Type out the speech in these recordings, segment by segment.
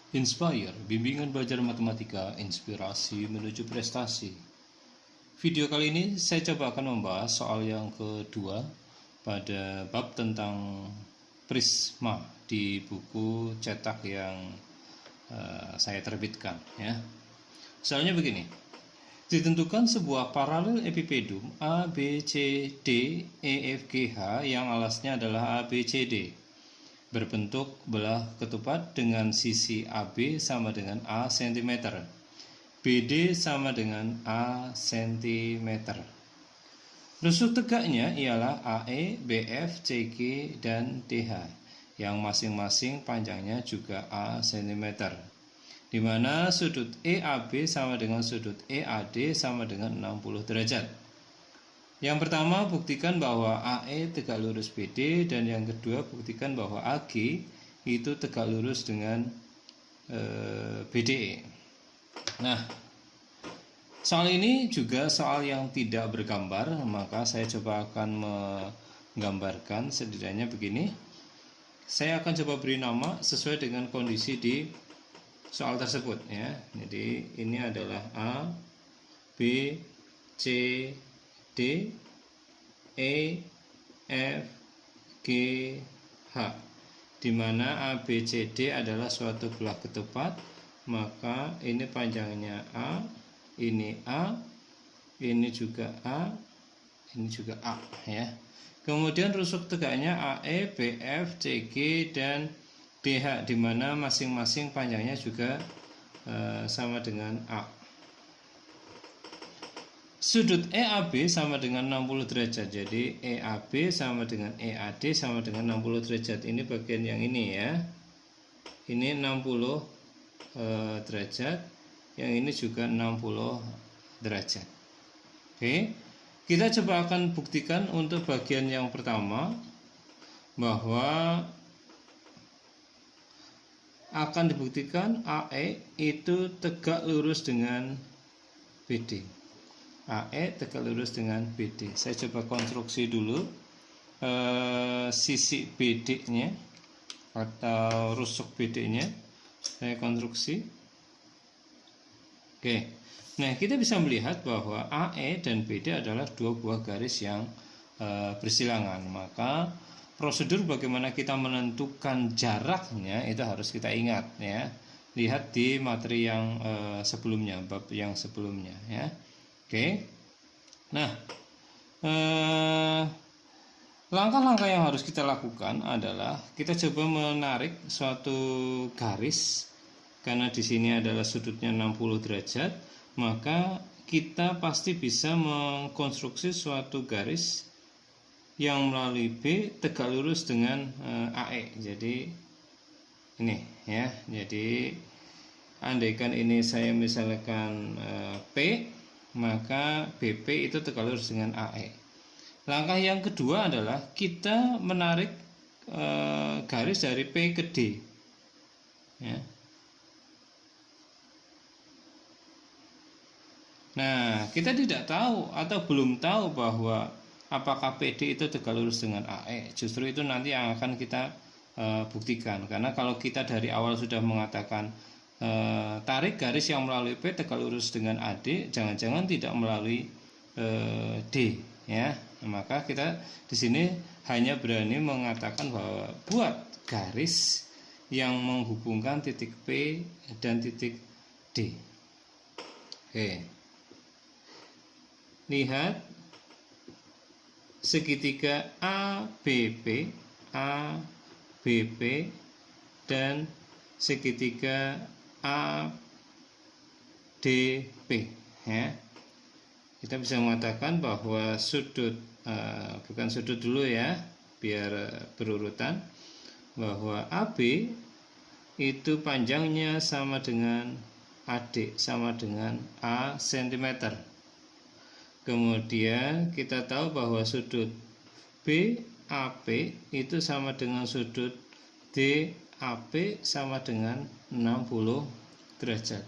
Inspire, bimbingan belajar matematika, inspirasi menuju prestasi. Video kali ini saya coba akan membahas soal yang kedua pada bab tentang prisma di buku cetak yang saya terbitkan ya. Soalnya begini. Ditentukan sebuah paralel epipedum A, B, C, D, E, F, G, H yang alasnya adalah A, B, C, D. Berbentuk belah ketupat dengan sisi AB sama dengan A cm, BD sama dengan A cm. Rusuk tegaknya ialah AE, BF, CG, dan DH yang masing-masing panjangnya juga A cm, di mana sudut EAB sama dengan sudut EAD sama dengan 60 derajat. Yang pertama, buktikan bahwa AE tegak lurus BD, dan yang kedua, buktikan bahwa AG itu tegak lurus dengan BDE. Nah, soal ini juga soal yang tidak bergambar, maka saya coba akan menggambarkan setidaknya begini. Saya akan coba beri nama sesuai dengan kondisi di soal tersebut ya. Jadi ini adalah A, B, C, D, E, F, G, H, di mana A, B, C, D adalah suatu belah ketupat, maka ini panjangnya A, ini juga A, ini juga A ya. Kemudian rusuk tegaknya AE, BF, CG, dan DH, di mana masing-masing panjangnya juga sama dengan A. Sudut EAB sama dengan 60 derajat. Jadi EAB sama dengan EAD sama dengan 60 derajat. Ini bagian yang ini ya. Ini 60 derajat. Yang ini juga 60 derajat. Oke. Kita coba akan buktikan untuk bagian yang pertama bahwa akan dibuktikan AE itu tegak lurus dengan BD. AE tegak lurus dengan BD. Saya coba konstruksi dulu sisi BD-nya atau rusuk BD-nya. Saya konstruksi. Oke. Nah, kita bisa melihat bahwa AE dan BD adalah dua buah garis yang bersilangan. Maka prosedur bagaimana kita menentukan jaraknya itu harus kita ingat ya. Lihat di materi yang sebelumnya, bab yang sebelumnya ya. Oke. Nah, langkah-langkah yang harus kita lakukan adalah kita coba menarik suatu garis, karena di sini adalah sudutnya 60 derajat, maka kita pasti bisa mengkonstruksi suatu garis yang melalui B tegak lurus dengan AE. Jadi ini ya. Jadi andaikan ini saya misalkan P, maka BP itu tegak lurus dengan AE. Langkah yang kedua adalah kita menarik garis dari P ke D ya. Nah, kita tidak tahu atau belum tahu bahwa apakah PD itu tegak lurus dengan AE. Justru itu nanti yang akan kita buktikan. Karena kalau kita dari awal sudah mengatakan tarik garis yang melalui P tegak lurus dengan AD, jangan-jangan tidak melalui D ya. Maka kita di sini hanya berani mengatakan bahwa buat garis yang menghubungkan titik P dan titik D. Oke. Lihat segitiga ABP, ABP, dan segitiga ADP ya. Kita bisa mengatakan bahwa sudut bukan sudut dulu ya, biar berurutan, bahwa AB itu panjangnya sama dengan AD sama dengan A cm. Kemudian kita tahu bahwa sudut BAP itu sama dengan sudut DAP sama dengan 60 derajat.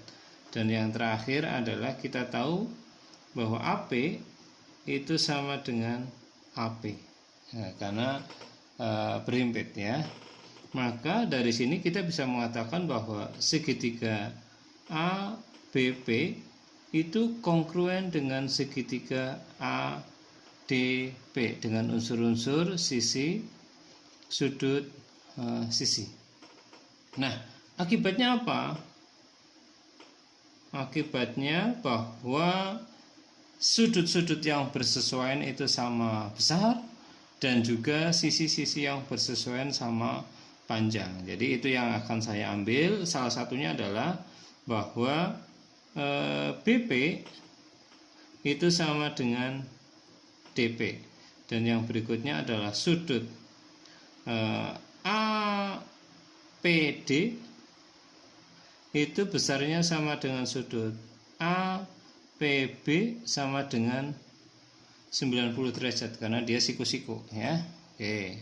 Dan yang terakhir adalah kita tahu bahwa AP itu sama dengan AP. Nah, karena berhimpit ya. Maka dari sini kita bisa mengatakan bahwa segitiga ABP itu kongruen dengan segitiga ADP dengan unsur-unsur sisi, sudut, sisi. Nah, akibatnya apa? Akibatnya bahwa sudut-sudut yang bersesuaian itu sama besar dan juga sisi-sisi yang bersesuaian sama panjang. Jadi itu yang akan saya ambil. Salah satunya adalah bahwa BP itu sama dengan DP. Dan yang berikutnya adalah sudut APD itu besarnya sama dengan sudut APB sama dengan 90 derajat karena dia siku-siku ya. Oke.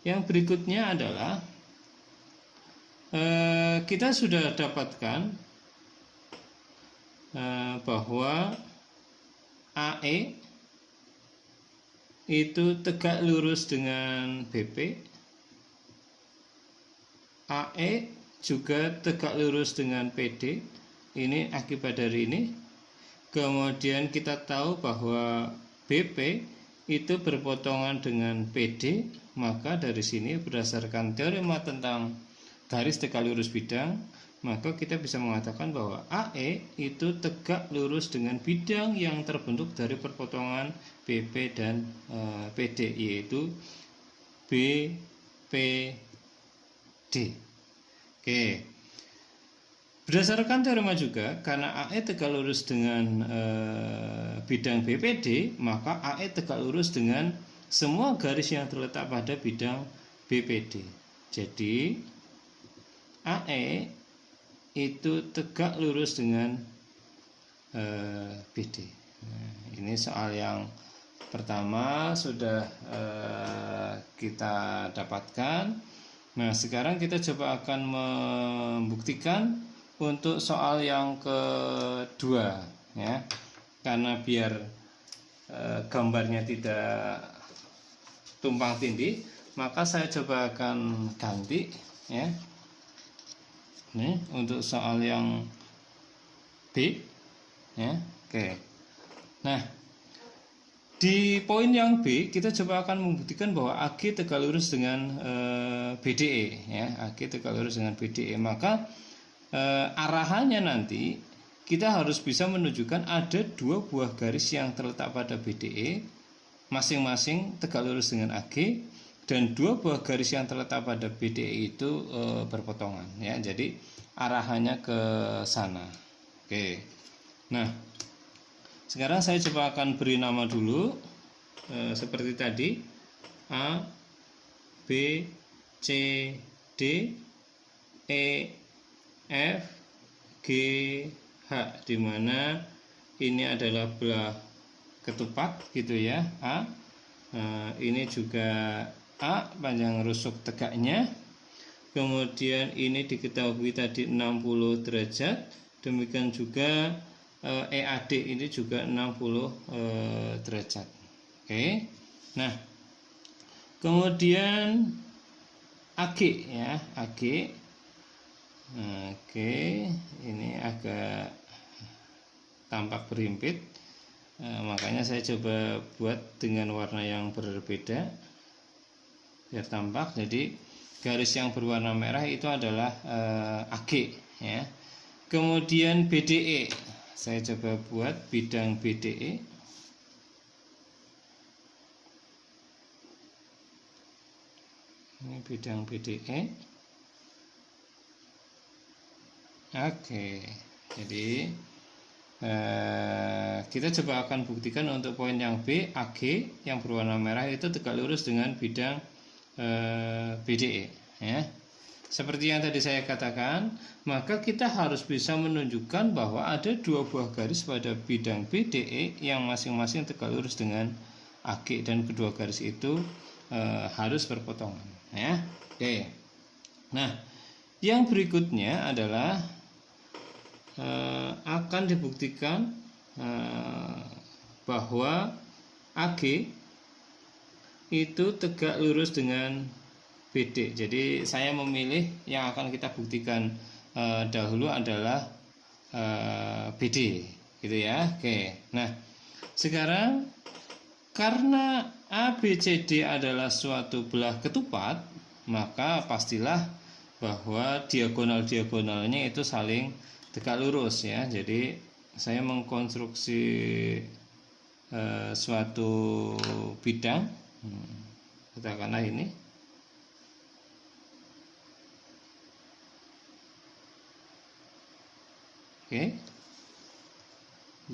Yang berikutnya adalah kita sudah dapatkan bahwa AE itu tegak lurus dengan BP, AE juga tegak lurus dengan PD. Ini akibat dari ini. Kemudian kita tahu bahwa BP itu berpotongan dengan PD, maka dari sini berdasarkan teorema tentang garis tegak lurus bidang, maka kita bisa mengatakan bahwa AE itu tegak lurus dengan bidang yang terbentuk dari perpotongan BP dan PD, yaitu BPD. Oke. Berdasarkan teorema juga, karena AE tegak lurus dengan bidang BPD, maka AE tegak lurus dengan semua garis yang terletak pada bidang BPD. Jadi AE itu tegak lurus dengan BD. Nah, ini soal yang pertama sudah kita dapatkan. Nah, sekarang kita coba akan membuktikan untuk soal yang kedua ya, karena biar gambarnya tidak tumpang tindih, maka saya coba akan ganti ya. Ini untuk soal yang B ya. Oke. Nah, di poin yang B kita coba akan membuktikan bahwa AG tegak lurus dengan BDE ya. AG tegak lurus dengan BDE, maka arahannya nanti kita harus bisa menunjukkan ada dua buah garis yang terletak pada BDE masing-masing tegak lurus dengan AG, dan dua buah garis yang terletak pada BDE itu berpotongan ya. Jadi arahannya ke sana. Oke. Nah, sekarang saya coba akan beri nama dulu seperti tadi, A, B, C, D, E, F, G, H, di mana ini adalah belah ketupat gitu ya, A. Ini juga A, panjang rusuk tegaknya. Kemudian ini diketahui tadi 60 derajat. Demikian juga EAD ini juga 60 derajat. Oke. Nah, kemudian AG ya, AG. Oke, ini agak tampak berhimpit, makanya saya coba buat dengan warna yang berbeda biar tampak. Jadi garis yang berwarna merah itu adalah AG ya. Kemudian BDE, saya coba buat bidang BDE. Ini bidang BDE. Oke, jadi kita coba akan buktikan untuk poin yang B, AG yang berwarna merah itu tegak lurus dengan bidang BDE ya. Seperti yang tadi saya katakan, maka kita harus bisa menunjukkan bahwa ada dua buah garis pada bidang BDE yang masing-masing tegak lurus dengan AG, dan kedua garis itu harus berpotongan ya. Oke. Nah, yang berikutnya adalah akan dibuktikan bahwa AG itu tegak lurus dengan BD. Jadi saya memilih yang akan kita buktikan dahulu adalah BD, gitu ya. Oke. Nah, sekarang karena ABCD adalah suatu belah ketupat, maka pastilah bahwa diagonal-diagonalnya itu saling tegak lurus ya. Jadi saya mengkonstruksi suatu bidang, katakanlah ini. Oke,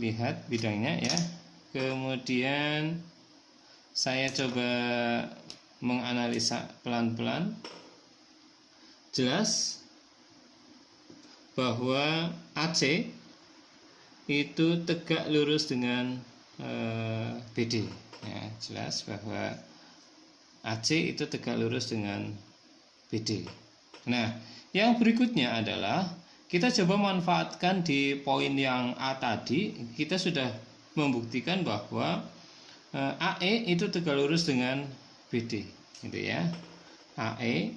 lihat bidangnya ya. Kemudian saya coba menganalisa pelan-pelan. Jelas bahwa AC itu tegak lurus dengan BD ya, jelas bahwa AC itu tegak lurus dengan BD. Nah, yang berikutnya adalah kita coba manfaatkan di poin yang A tadi. Kita sudah membuktikan bahwa AE itu tegak lurus dengan BD, gitu ya. AE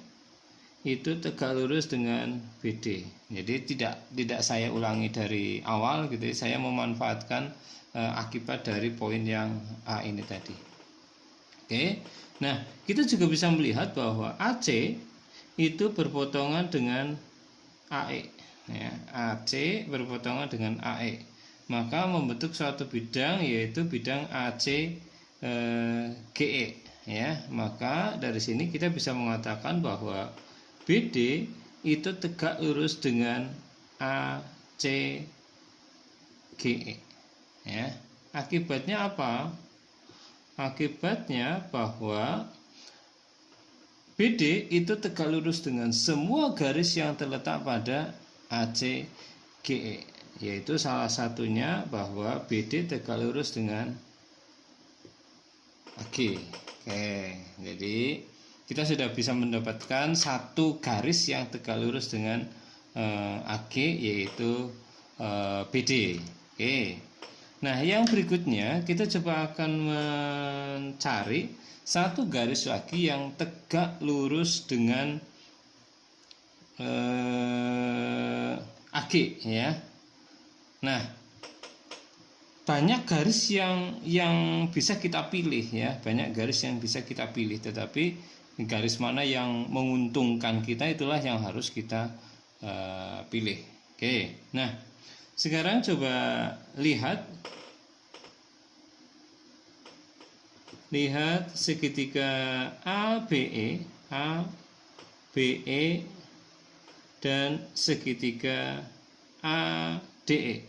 itu tegak lurus dengan BD. Jadi tidak saya ulangi dari awal gitu. Saya memanfaatkan akibat dari poin yang A ini tadi. Oke. Nah, kita juga bisa melihat bahwa AC itu berpotongan dengan AE ya. AC berpotongan dengan AE. Maka membentuk suatu bidang, yaitu bidang AC GE ya. Maka dari sini kita bisa mengatakan bahwa BD itu tegak lurus dengan ACGE ya. Akibatnya apa? Akibatnya bahwa BD itu tegak lurus dengan semua garis yang terletak pada ACGE, yaitu salah satunya bahwa BD tegak lurus dengan AG. Oke, jadi kita sudah bisa mendapatkan satu garis yang tegak lurus dengan AG, yaitu BD. Oke. Nah, yang berikutnya kita coba akan mencari satu garis lagi yang tegak lurus dengan AG ya. Nah, banyak garis yang bisa kita pilih ya, banyak garis yang bisa kita pilih, tetapi garis mana yang menguntungkan kita itulah yang harus kita pilih. Oke, nah sekarang coba lihat segitiga ABE dan segitiga ADE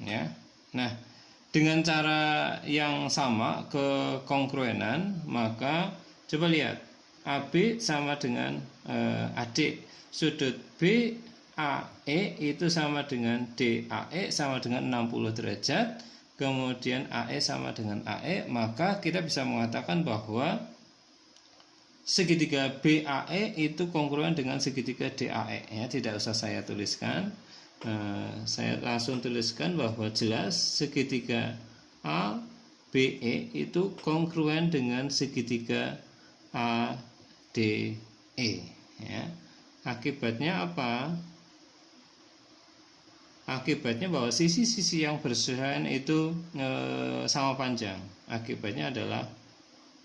ya. Nah, dengan cara yang sama, kekongruenan, maka coba lihat AB sama dengan AD. Sudut BAE itu sama dengan DAE sama dengan 60 derajat. Kemudian AE sama dengan AE, maka kita bisa mengatakan bahwa segitiga BAE itu kongruen dengan segitiga DAE ya. Tidak usah saya tuliskan. Saya langsung tuliskan bahwa jelas segitiga ABE itu kongruen dengan segitiga ADE ya. Akibatnya apa? Akibatnya bahwa sisi-sisi yang bersebelahan itu sama panjang. Akibatnya adalah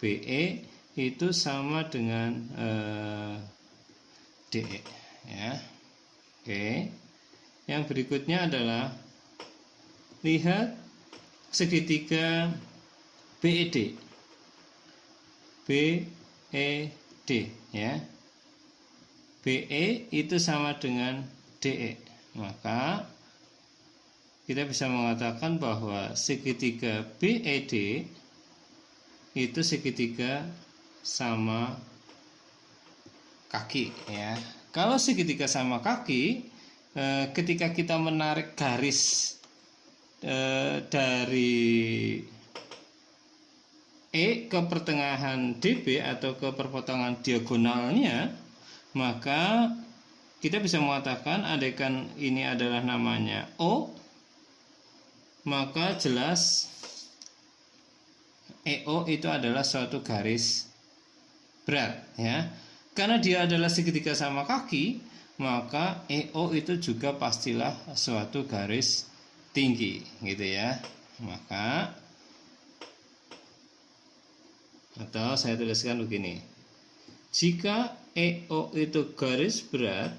BE itu sama dengan DE ya. Oke. Yang berikutnya adalah lihat segitiga BED. BED ya. BE itu sama dengan DE. Maka kita bisa mengatakan bahwa segitiga BED itu segitiga sama kaki ya. Kalau segitiga sama kaki, ketika kita menarik garis dari E ke pertengahan DB atau ke perpotongan diagonalnya, maka kita bisa mengatakan andaikan ini adalah namanya O, maka jelas EO itu adalah suatu garis berat ya. Karena dia adalah segitiga sama kaki, maka EO itu juga pastilah suatu garis tinggi gitu ya. Maka atau saya tuliskan begini. Jika EO itu garis berat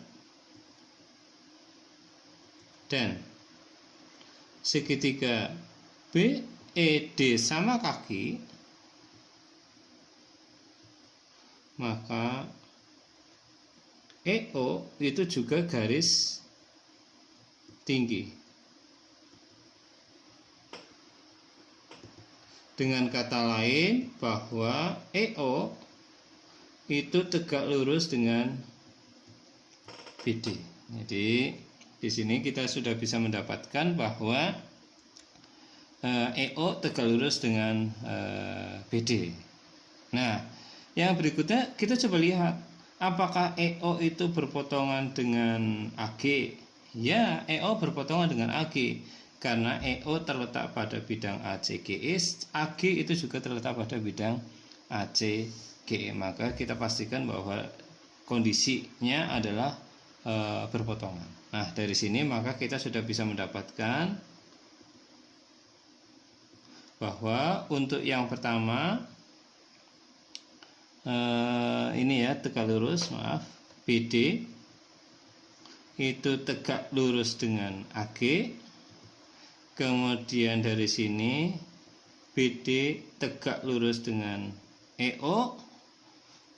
dan segitiga BED sama kaki, maka EO itu juga garis tinggi. Dengan kata lain, bahwa EO itu tegak lurus dengan BD. Jadi di sini kita sudah bisa mendapatkan bahwa EO tegak lurus dengan BD. Nah, yang berikutnya kita coba lihat, apakah EO itu berpotongan dengan AG? Ya, EO berpotongan dengan AG karena EO terletak pada bidang ACGE, AG itu juga terletak pada bidang ACGE. Maka kita pastikan bahwa kondisinya adalah berpotongan. Nah, dari sini maka kita sudah bisa mendapatkan bahwa untuk yang pertama ini ya, tegak lurus, maaf, BD itu tegak lurus dengan AG. Kemudian dari sini BD tegak lurus dengan EO.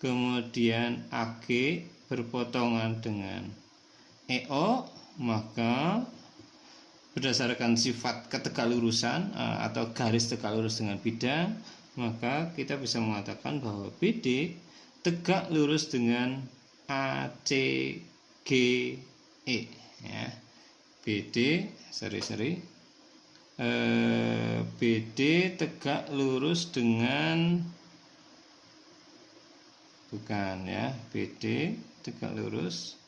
Kemudian AG berpotongan dengan EO, maka berdasarkan sifat ketegaklurusan atau garis tegak lurus dengan bidang, maka kita bisa mengatakan bahwa BD tegak lurus dengan ACGE ya. BD BD tegak lurus dengan BD tegak lurus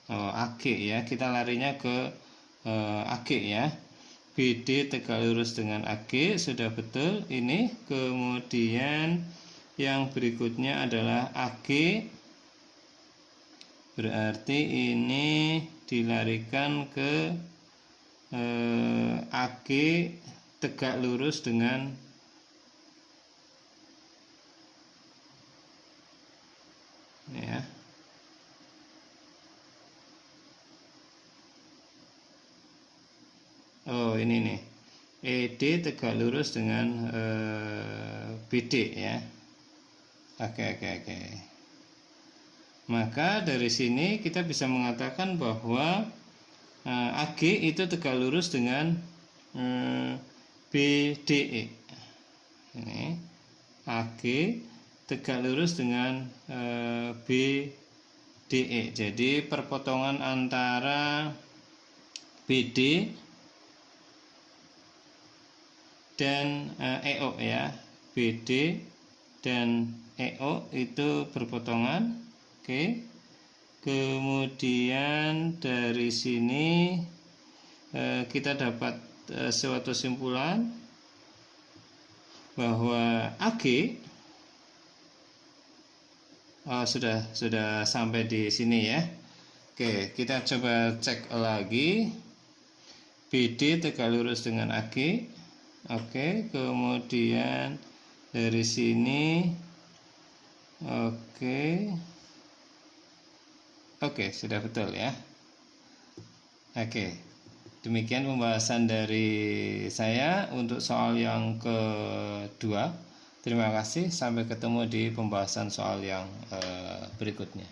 AG ya, kita larinya ke AG ya. BD tegak lurus dengan AG, sudah betul ini. Kemudian yang berikutnya adalah AG, berarti ini dilarikan ke AG tegak lurus dengan ya. Oh, ini nih, ED tegak lurus dengan BD ya. Oke. Maka dari sini kita bisa mengatakan bahwa AG itu tegak lurus dengan BDE. Ini AG tegak lurus dengan BDE. Jadi perpotongan antara BD dan EO ya, BD dan EO itu berpotongan. Oke. Kemudian dari sini kita dapat suatu simpulan bahwa AG sudah sampai di sini ya. Oke, kita coba cek lagi. BD tegak lurus dengan AG. Oke, kemudian dari sini oke, sudah betul ya. Oke, demikian pembahasan dari saya untuk soal yang kedua. Terima kasih, sampai ketemu di pembahasan soal yang berikutnya.